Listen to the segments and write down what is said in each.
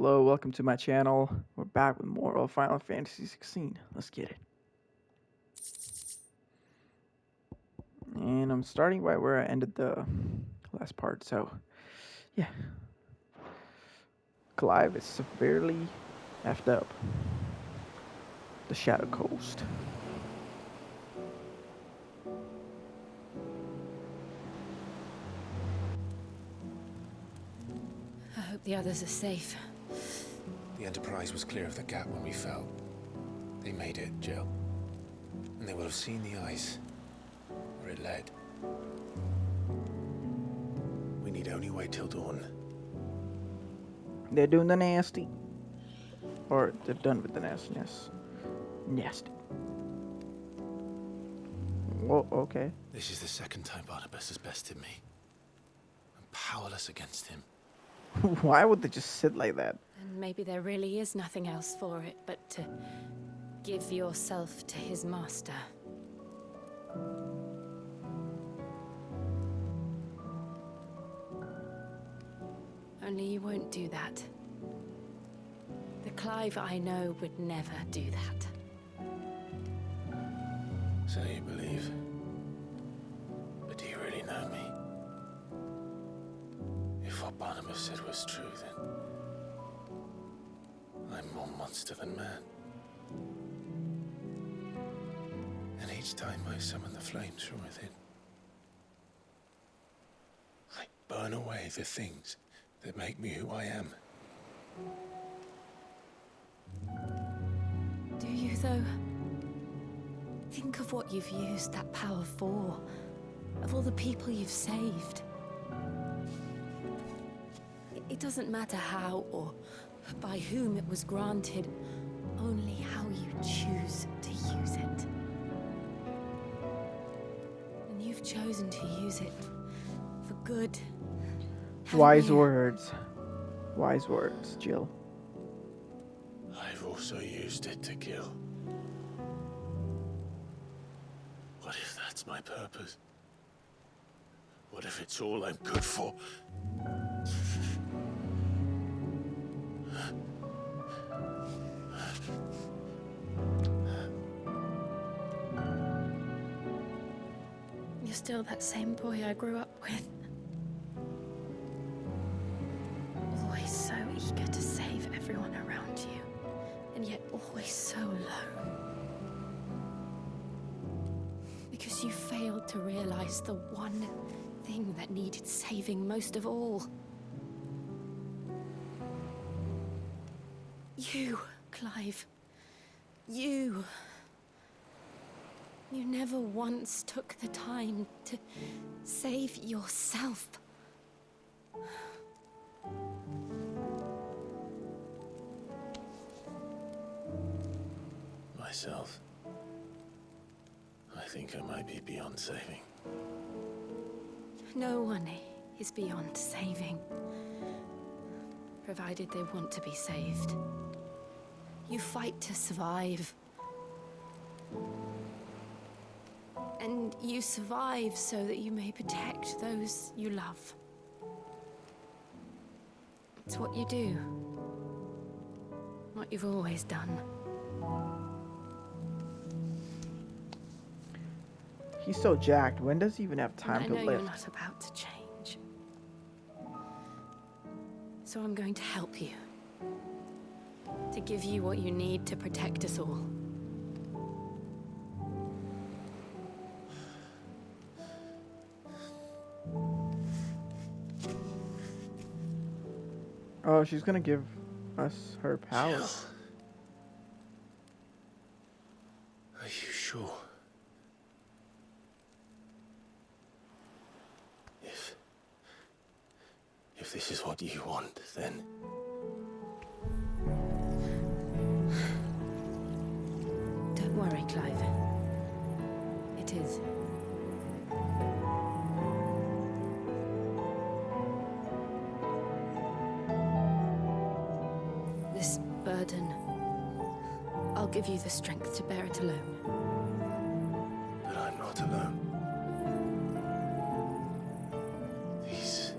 Hello, welcome to my channel. We're back with more of Final Fantasy XVI. Let's get it. And I'm starting right where I ended the last part, so yeah. Clive is severely effed up. The Shadow Coast. I hope the others are safe. The Enterprise was clear of the gap when we fell. They made it, Jill. And they will have seen the ice where it led. We need only wait till dawn. They're doing the nasty. Or they're done with the nastiness. Nasty. Whoa, okay. This is the second time Barnabas has bested me. I'm powerless against him. Why would they just sit like that? And maybe there really is nothing else for it but to give yourself to his master. Only you won't do that. The Clive I know would never do that. So you believe. But do you really know me? If what Barnabas said was true, then I'm more monster than man. And each time I summon the flames from within, I burn away the things that make me who I am. Do you, though? Think of what you've used that power for. Of all the people you've saved. It doesn't matter how or by whom it was granted, only how you choose to use it. And you've chosen to use it for good. Wise words. Wise words, Jill. I've also used it to kill. What if that's my purpose? What if it's all I'm good for? You're still that same boy I grew up with. Always so eager to save everyone around you, and yet always so low. Because you failed to realize the one thing that needed saving most of all. You, Clive. You. You never once took the time to save yourself. Myself. I think I might be beyond saving. No one is beyond saving, provided they want to be saved. You fight to survive. And you survive so that you may protect those you love. It's what you do. What you've always done. He's so jacked. When does he even have time to I know lift? you're not about to change. So I'm going to help you. To give you what you need to protect us all. Oh, she's gonna give us her power. Jill. Are you sure? If this is what you want, then... Don't worry, Clive. It is. This burden, I'll give you the strength to bear it alone. But I'm not alone. These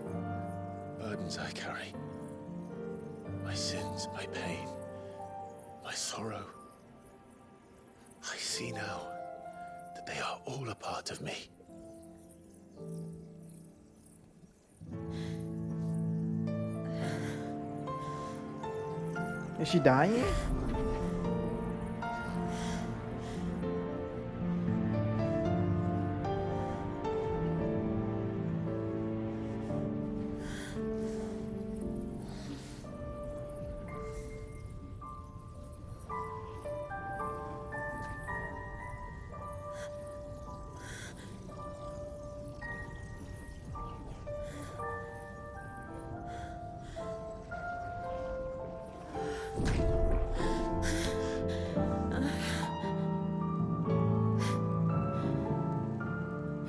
burdens I carry, my sins, wounds, my pain, my sorrow. I see now that they are all a part of me. Is she dying?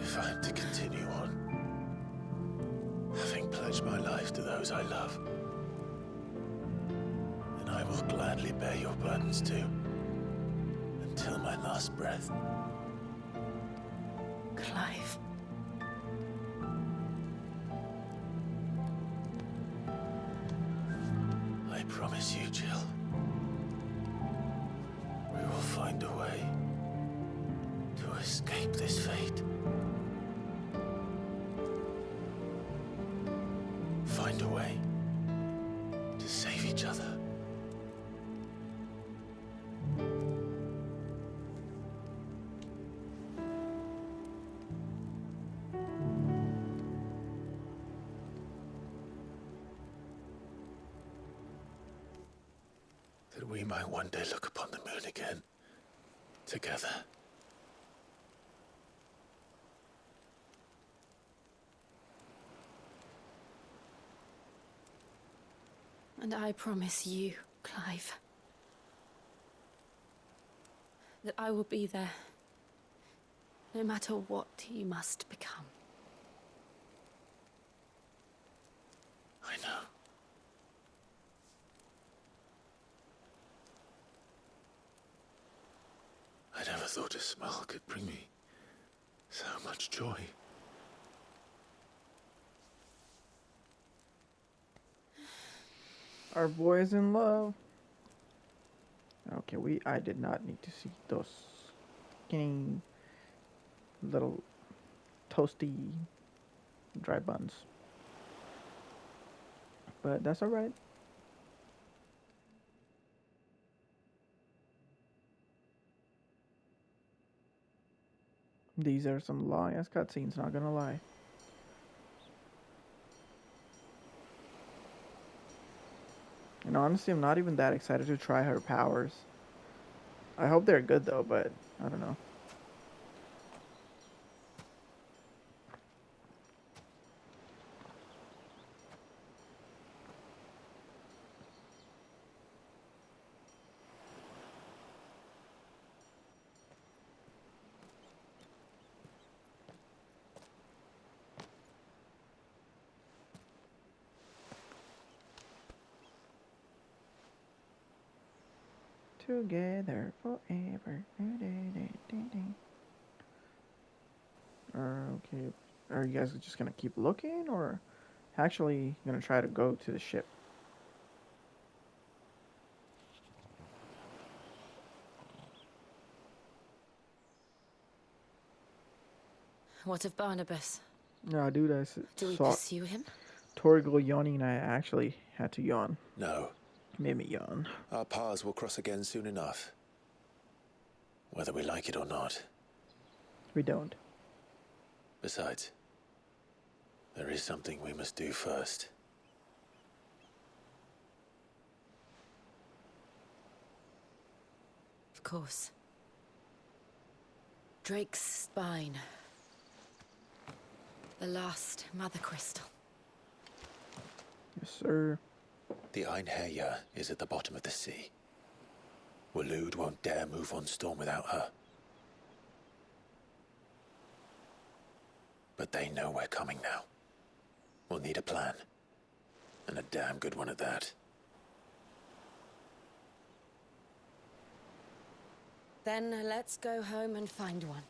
If I am to continue on, having pledged my life to those I love, then I will gladly bear your burdens too, until my last breath. Clive. I promise you, Jill, we will find a way to escape this fate. Find a way to save each other. That we might one day look upon the moon again, together. And I promise you, Clive, that I will be there, no matter what you must become. I know. I never thought a smile could bring me so much joy. Our boy is in love. Okay, I did not need to see those skinny little toasty dry buns. But that's alright. These are some long ass cutscenes, not gonna lie. And honestly, I'm not even that excited to try her powers. I hope they're good though, but I don't know. Together forever. Okay. Are you guys just gonna keep looking, or actually gonna try to go to the ship? What of Barnabas? No, dude, Do we saw pursue him? Torgal yawning, and I actually had to yawn. No, Made me yawn. our paths will cross again soon enough. Whether we like it or not. We don't. Besides, there is something we must do first. Of course. Drake's spine. The last Mothercrystal. Yes, sir. The Einherja is at the bottom of the sea. Waloed won't dare move on Storm without her. But they know we're coming now. We'll need a plan. And a damn good one at that. Then let's go home and find one.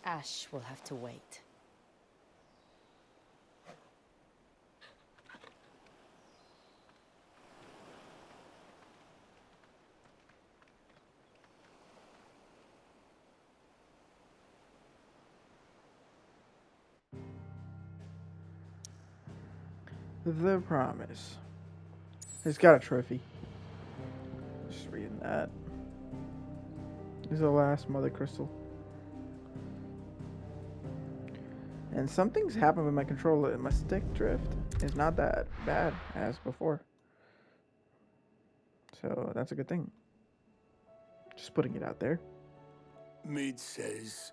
Ash will have to wait. The Promise. It's got a trophy. Just reading that. This is the last Mother Crystal. And something's happened with my controller. My stick drift is not that bad as before. So that's a good thing. Just putting it out there. Mid says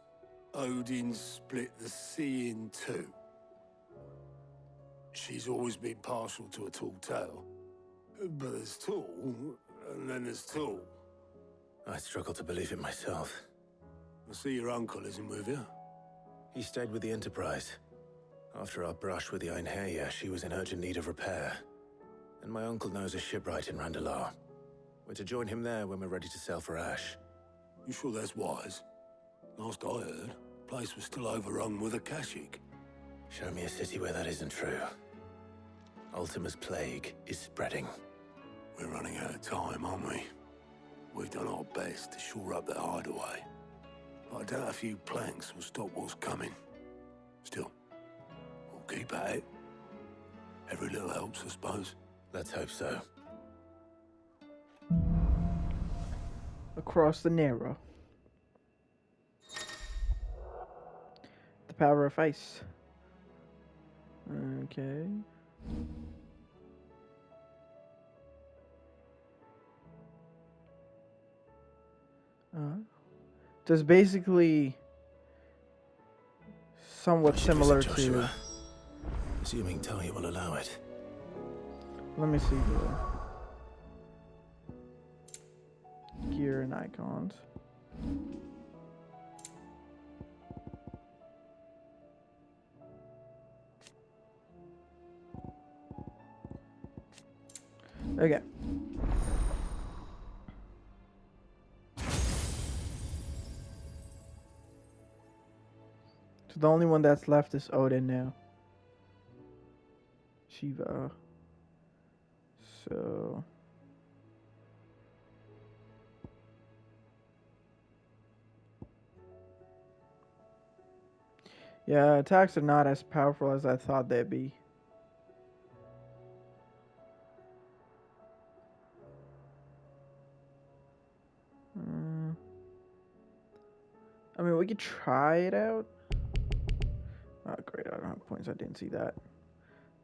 Odin split the sea in two. She's always been partial to a tall tale. But there's tall, and then there's tall. I struggle to believe it myself. I see your uncle isn't with you. He stayed with the Enterprise. After our brush with the Einherja, she was in urgent need of repair. And my uncle knows a shipwright in Randalar. We're to join him there when we're ready to sail for Ash. You sure that's wise? Last I heard, the place was still overrun with Akashic. Show me a city where that isn't true. Ultima's plague is spreading. We're running out of time, aren't we? We've done our best to shore up the hideaway. But I doubt a few planks will stop what's coming. Still, we'll keep at it. Every little helps, I suppose. Let's hope so. Across the Narrow. The Power of Ice. Okay. So it's basically somewhat similar to. Assuming Tony will allow it. Let me see the gear and icons. Okay. So the only one that's left is Odin now. Shiva. So yeah, attacks are not as powerful as I thought they'd be. I mean, we could try it out. Oh, great. I don't have points. I didn't see that.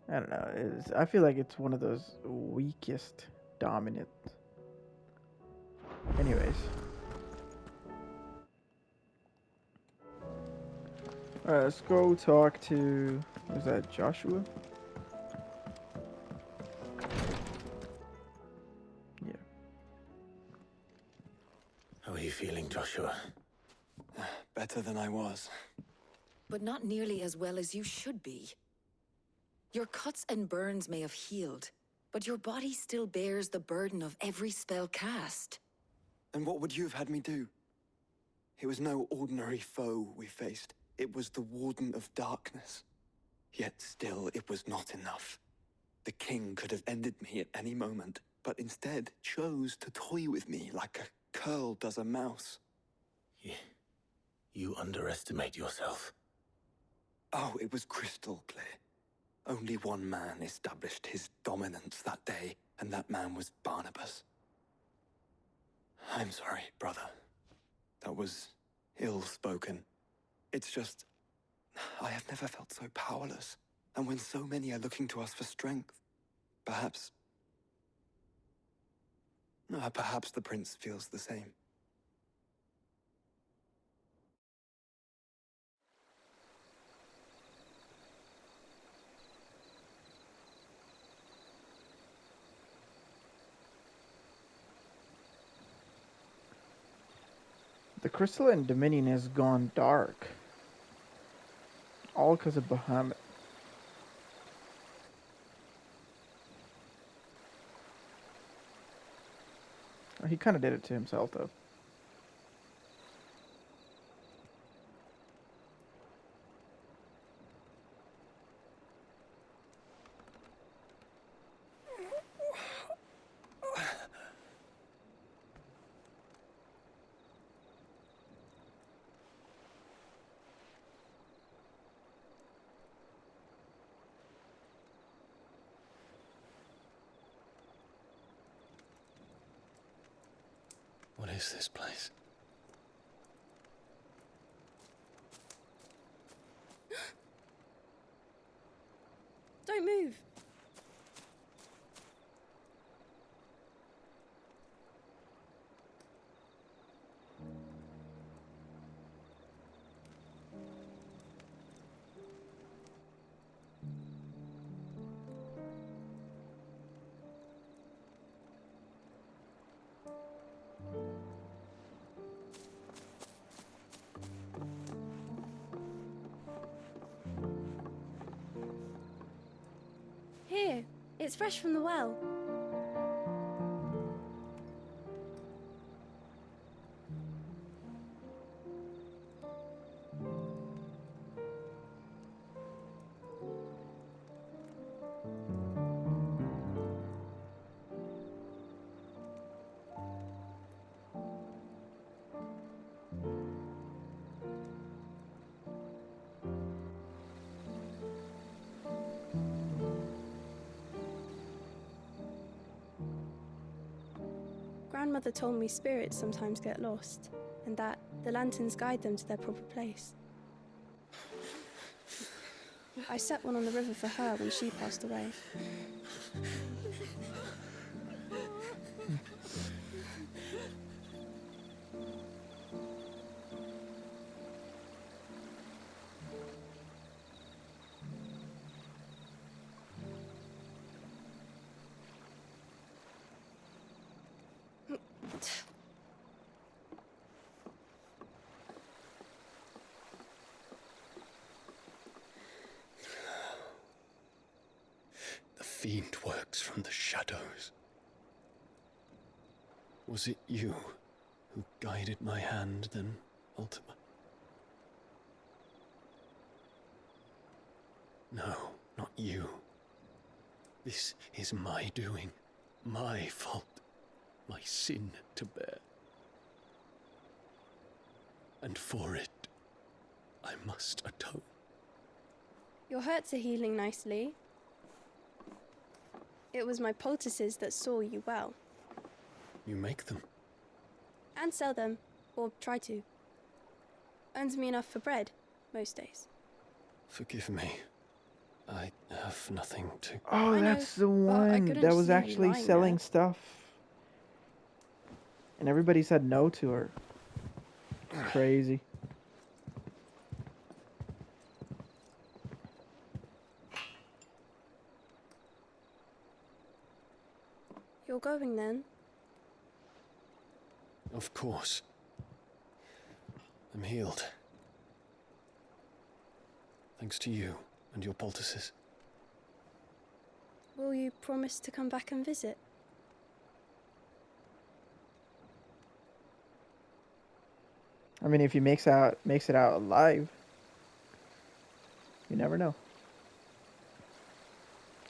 I don't know. I feel like it's one of those weakest dominant. Anyways. Alright, let's go talk to... Was that Joshua? Yeah. How are you feeling, Joshua? Better than I was. But not nearly as well as you should be. Your cuts and burns may have healed, but your body still bears the burden of every spell cast. And what would you have had me do? It was no ordinary foe we faced. It was the Warden of Darkness. Yet still, it was not enough. The king could have ended me at any moment, but instead chose to toy with me like a curl does a mouse. Yeah. You underestimate yourself. Oh, it was crystal clear. Only one man established his dominance that day, and that man was Barnabas. I'm sorry, brother. That was ill-spoken. It's just, I have never felt so powerless. And when so many are looking to us for strength, perhaps the prince feels the same. The crystalline dominion has gone dark. All because of Bahamut. Oh, he kind of did it to himself, though. is this place? Don't move. Here, it's fresh from the well. Grandmother told me spirits sometimes get lost, and that the lanterns guide them to their proper place. I set one on the river for her when she passed away. The fiend works from the shadows. Was it you who guided my hand then, Ultima? No, not you. This is my doing, my fault, my sin to bear. And for it, I must atone. Your hurts are healing nicely. It was my poultices that saw you well. You make them? And sell them, or try to. Earns me enough for bread, most days. Forgive me. I have nothing to... Oh, I know, that's the but I one couldn't that just was leave you actually lying selling there. stuff. And everybody said no to her. It's crazy. You're going then? Of course. I'm healed. Thanks to you and your poultices. Will you promise to come back and visit? I mean, if he makes it out alive, you never know.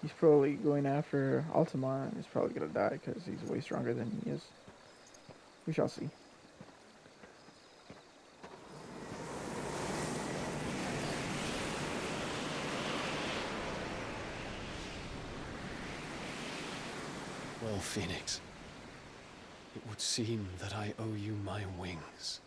He's probably going after Ultima, and he's probably gonna die because he's way stronger than he is. We shall see. Well, Phoenix, it would seem that I owe you my wings.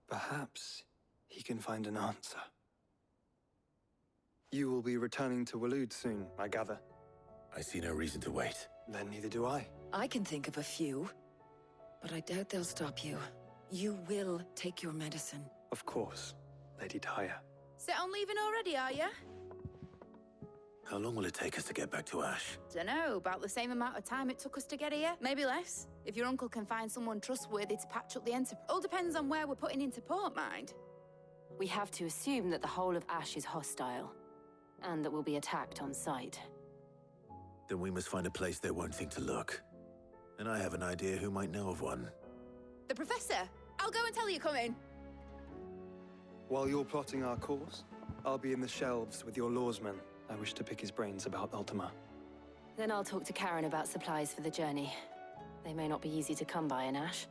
Perhaps he can find an answer. You will be returning to Waloed soon, I gather. I see no reason to wait. Then neither do I. I can think of a few, but I doubt they'll stop you. You will take your medicine. Of course, Lady Daya. Set on leaving already, are ya? How long will it take us to get back to Ash? Dunno, about the same amount of time it took us to get here. Maybe less. If your uncle can find someone trustworthy to patch up the enterprise. All depends on where we're putting into port, mind. We have to assume that the whole of Ash is hostile, and that we'll be attacked on sight. Then we must find a place they won't think to look. And I have an idea who might know of one. The Professor! I'll go and tell you coming. While you're plotting our course, I'll be in the shelves with your lawsman. I wish to pick his brains about Ultima. Then I'll talk to Karen about supplies for the journey. They may not be easy to come by in Ash.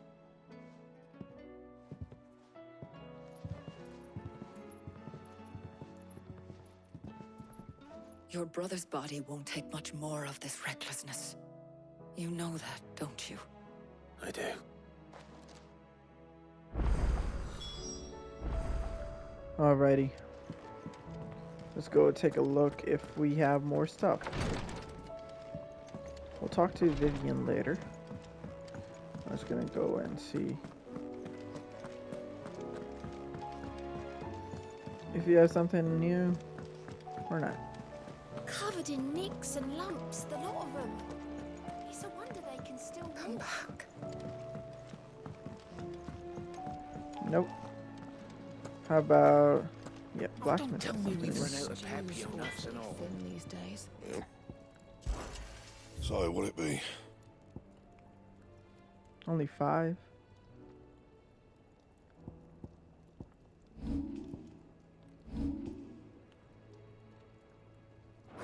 Your brother's body won't take much more of this recklessness. You know that, don't you? I do. Alrighty. Let's go take a look if we have more stuff. We'll talk to Vivian later. I'm just gonna go and see if you have something new or not. Covered in nicks and lumps, the lot of them. It's a wonder they can still Come back. Nope. How about blacksmith? Don't tell me we've run out of peppy on us and all. thin these days. So, what'll it be? Only 5.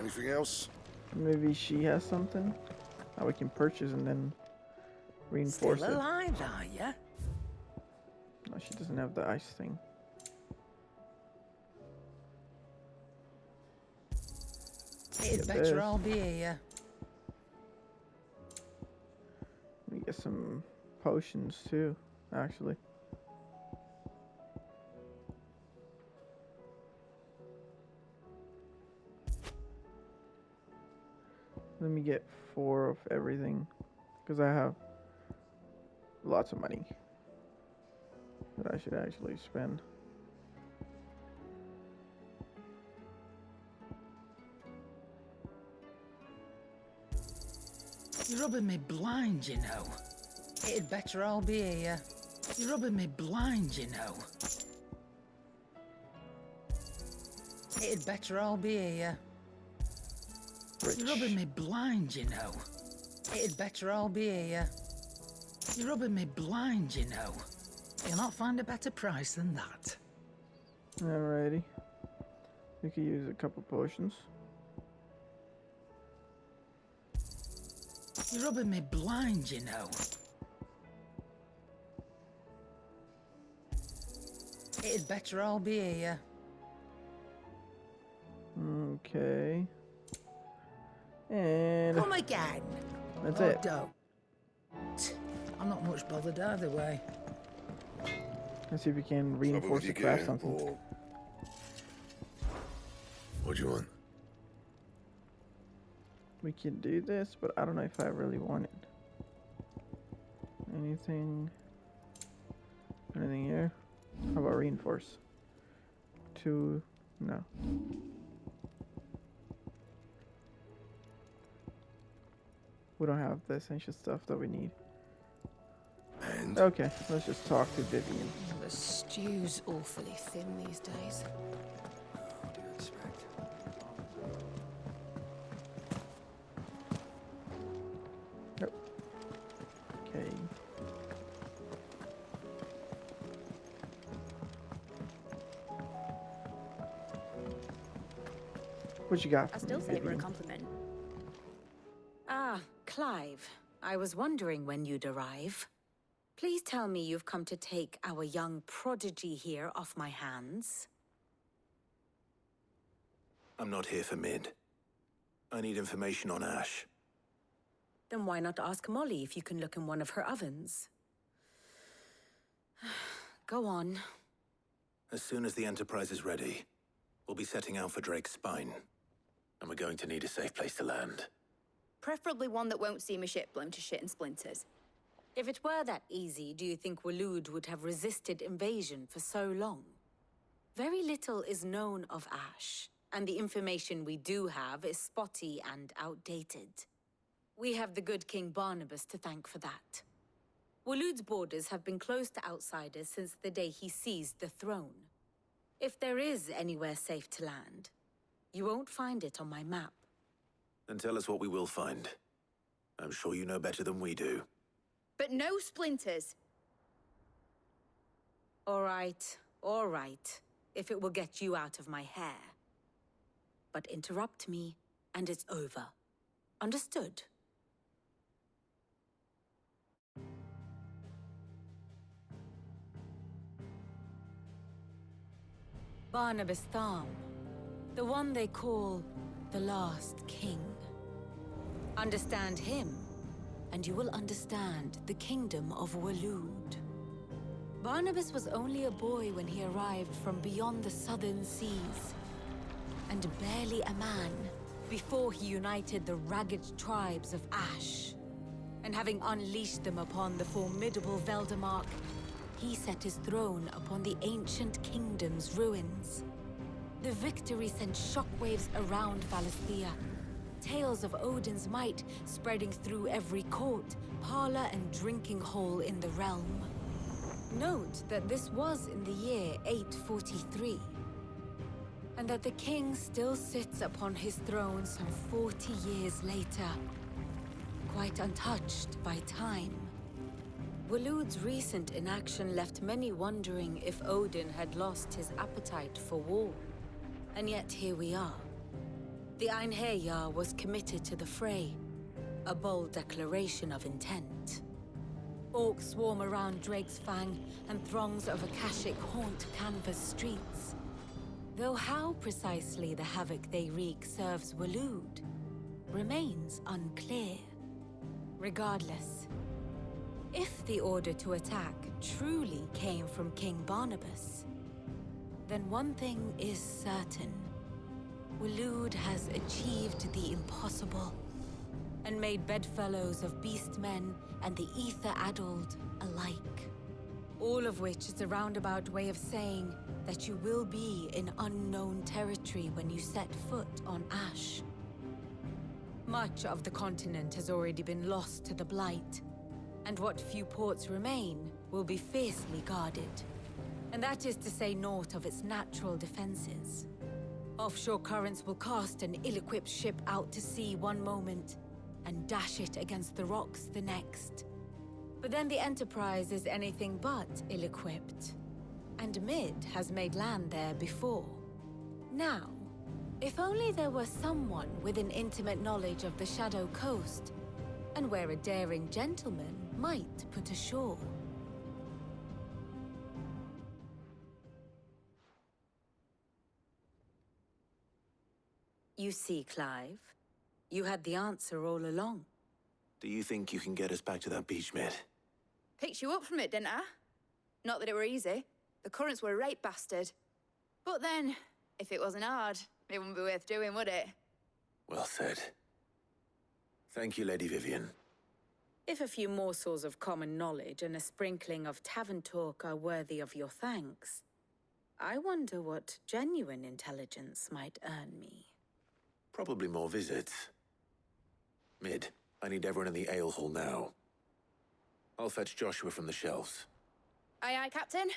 Anything else? Maybe she has something that we can purchase and then reinforce Still it. alive, are ya? No, she doesn't have the ice thing. It'd Get better this. all be here. We get some potions too, actually. Let me get 4 of everything, because I have lots of money that I should actually spend. You're rubbing me blind, you know. It'd better all be here. You're rubbing me blind, you know. It'd better all be here. Rich. You're rubbing me blind, you know. It'd better all be here. You're rubbing me blind, you know. You'll not find a better price than that. Alrighty. We could use a couple potions. You're rubbing me blind, you know. It'd better all be here. Okay. And Come again. that's Oh, it. don't. I'm not much bothered either way. Let's see if we can reinforce the craft something. What do you want? We can do this, but I don't know if I really want it. Anything here? How about reinforce? 2, no. We don't have the essential stuff that we need. And Okay, let's just talk to Vivian. The stew's awfully thin these days. What do you expect? Okay. What you got? I for still me, say it were a Vivian? compliment. Ah, Clive. I was wondering when you'd arrive. Please tell me you've come to take our young prodigy here off my hands. I'm not here for Mid. I need information on Ash. Then why not ask Molly if you can look in one of her ovens? Go on. As soon as the Enterprise is ready, we'll be setting out for Drake's Spine. And we're going to need a safe place to land. Preferably one that won't see my ship blown to shit and splinters. If it were that easy, do you think Waloed would have resisted invasion for so long? Very little is known of Ash, and the information we do have is spotty and outdated. We have the good King Barnabas to thank for that. Waloed's borders have been closed to outsiders since the day he seized the throne. If there is anywhere safe to land, you won't find it on my map. Then tell us what we will find. I'm sure you know better than we do. But no splinters. All right, if it will get you out of my hair. But interrupt me, and it's over. Understood? Barnabas Thumb. The one they call the last king. Understand him, and you will understand the kingdom of Waloed. Barnabas was only a boy when he arrived from beyond the southern seas, and barely a man before he united the ragged tribes of Ash. And having unleashed them upon the formidable Veldemark, he set his throne upon the ancient kingdom's ruins. The victory sent shockwaves around Valisthea, tales of Odin's might spreading through every court, parlor, and drinking hole in the realm. Note that this was in the year 843, and that the king still sits upon his throne some 40 years later, quite untouched by time. Waloed's recent inaction left many wondering if Odin had lost his appetite for war. And yet here we are. The Einherjar was committed to the fray, a bold declaration of intent. Orcs swarm around Drake's Fang, and throngs of Akashic haunt Canva's streets. Though how precisely the havoc they wreak serves Waloed remains unclear. Regardless, if the order to attack truly came from King Barnabas, then one thing is certain. Waloed has achieved the impossible, and made bedfellows of beastmen and the ether-addled alike. All of which is a roundabout way of saying that you will be in unknown territory when you set foot on Ash. Much of the continent has already been lost to the Blight, and what few ports remain will be fiercely guarded. And that is to say naught of its natural defenses. Offshore currents will cast an ill-equipped ship out to sea one moment, and dash it against the rocks the next. But then the Enterprise is anything but ill-equipped, and Mid has made land there before. Now, if only there were someone with an intimate knowledge of the Shadow Coast, and where a daring gentleman might put ashore. You see, Clive, you had the answer all along. Do you think you can get us back to that beach, Mid? Picked you up from it, didn't I? Not that it were easy. The currents were a right bastard. But then, if it wasn't hard, it wouldn't be worth doing, would it? Well said. Thank you, Lady Vivian. If a few morsels of common knowledge and a sprinkling of tavern talk are worthy of your thanks, I wonder what genuine intelligence might earn me. Probably more visits. Mid, I need everyone in the ale hall now. I'll fetch Joshua from the shelves. Aye, aye, Captain.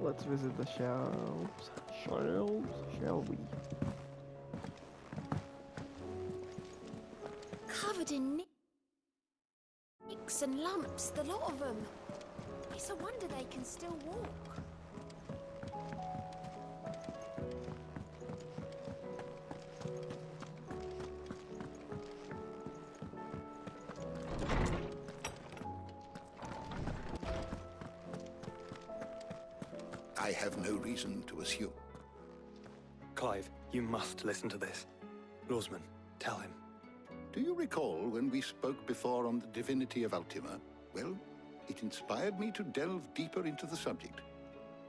Let's visit the shelves. Shall we? Covered in nicks and lumps, the lot of them. It's a wonder they can still walk. I have no reason to assume. Clive, you must listen to this. Lawsman, tell him. Do you recall when we spoke before on the divinity of Ultima? Well, it inspired me to delve deeper into the subject.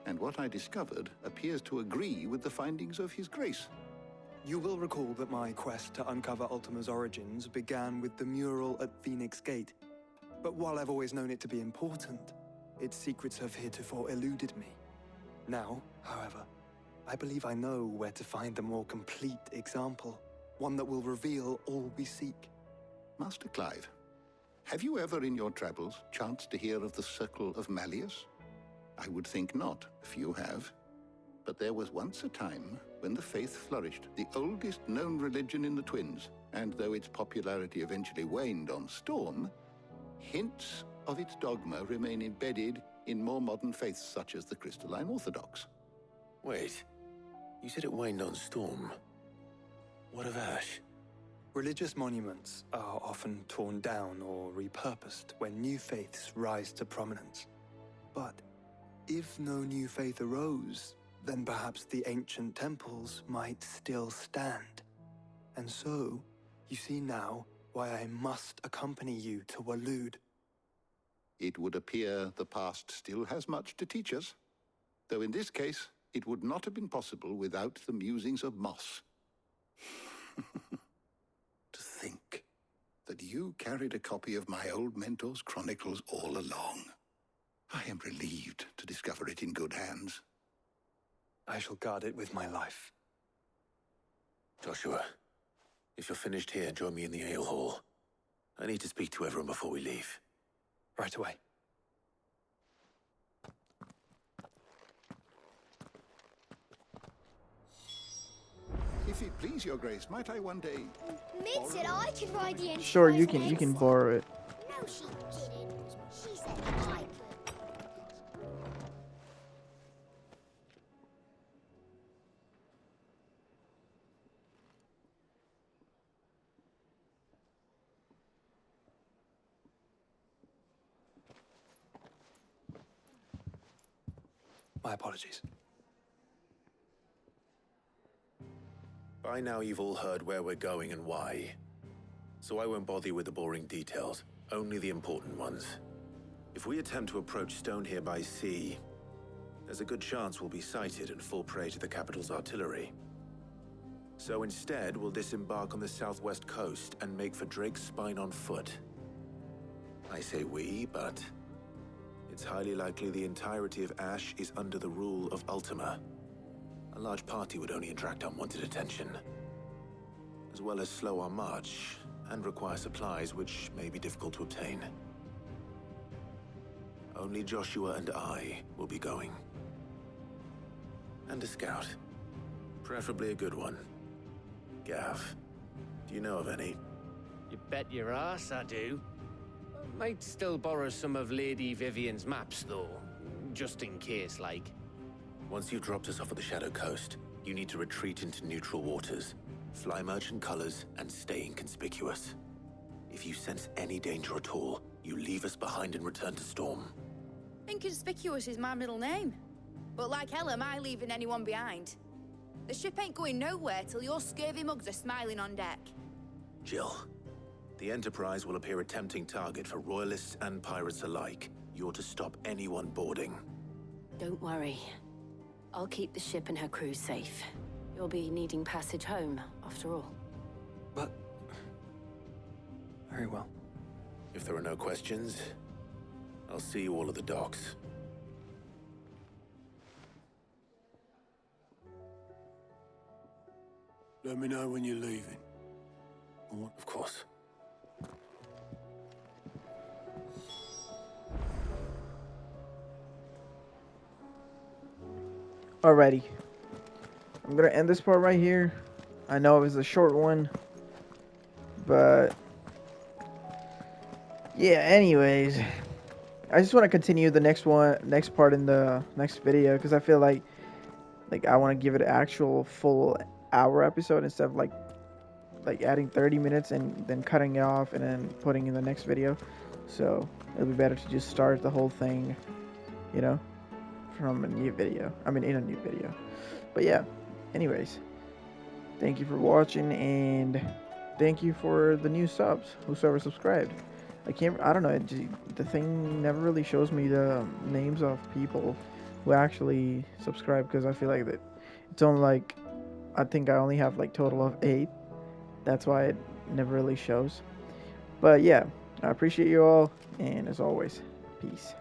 And what I discovered appears to agree with the findings of His Grace. You will recall that my quest to uncover Ultima's origins began with the mural at Phoenix Gate. But while I've always known it to be important, its secrets have heretofore eluded me. Now, however, I believe I know where to find the more complete example, one that will reveal all we seek. Master Clive, have you ever in your travels chanced to hear of the Circle of Malleus? I would think not, if you have. But there was once a time when the faith flourished, the oldest known religion in the Twins, and though its popularity eventually waned on Storm, hints of its dogma remain embedded in more modern faiths such as the Crystalline Orthodox. Wait, you said it waned on Storm. What of Ash? Religious monuments are often torn down or repurposed when new faiths rise to prominence. But if no new faith arose, then perhaps the ancient temples might still stand. And so, you see now why I must accompany you to Waloed. It would appear the past still has much to teach us, though in this case, it would not have been possible without the musings of Moss. To think that you carried a copy of my old mentor's chronicles all along. I am relieved to discover it in good hands. I shall guard it with my life. Joshua, if you're finished here, join me in the ale hall. I need to speak to everyone before we leave. Right away. If it please your grace, might I one day... Mid said I could ride the Enterprise. Sure, you can borrow it. No, she didn't. She said I could. My apologies. By now you've all heard where we're going and why. So I won't bother you with the boring details, only the important ones. If we attempt to approach Stone here by sea, there's a good chance we'll be sighted and fall prey to the capital's artillery. So instead, we'll disembark on the southwest coast and make for Drake's Spine on foot. I say we, but it's highly likely the entirety of Ash is under the rule of Ultima. A large party would only attract unwanted attention, as well as slow our march and require supplies which may be difficult to obtain. Only Joshua and I will be going. And a scout. Preferably a good one. Gav, do you know of any? You bet your ass I do. Might still borrow some of Lady Vivian's maps, though. Just in case, like. Once you've dropped us off at the Shadow Coast, you need to retreat into neutral waters, fly merchant colors, and stay inconspicuous. If you sense any danger at all, you leave us behind and return to Storm. Inconspicuous is my middle name. But like hell am I leaving anyone behind. The ship ain't going nowhere till your scurvy mugs are smiling on deck. Jill, the Enterprise will appear a tempting target for royalists and pirates alike. You're to stop anyone boarding. Don't worry. I'll keep the ship and her crew safe. You'll be needing passage home, after all. But... very well. If there are no questions, I'll see you all at the docks. Let me know when you're leaving. Of course. Alrighty. I'm gonna end this part right here. I know it was a short one, but yeah, anyways, I just want to continue the next part in the next video, because I feel like I want to give it an actual full hour episode instead of like adding 30 minutes and then cutting it off and then putting in the next video. So it'll be better to just start the whole thing, you know, from a new video. I mean, in a new video. But yeah, anyways, thank you for watching, and thank you for the new subs, whosoever subscribed. I don't know, the thing never really shows me the names of people who actually subscribe, because I feel like that it's only like, I think I only have like total of 8. That's why it never really shows. But yeah, I appreciate you all, and as always, peace.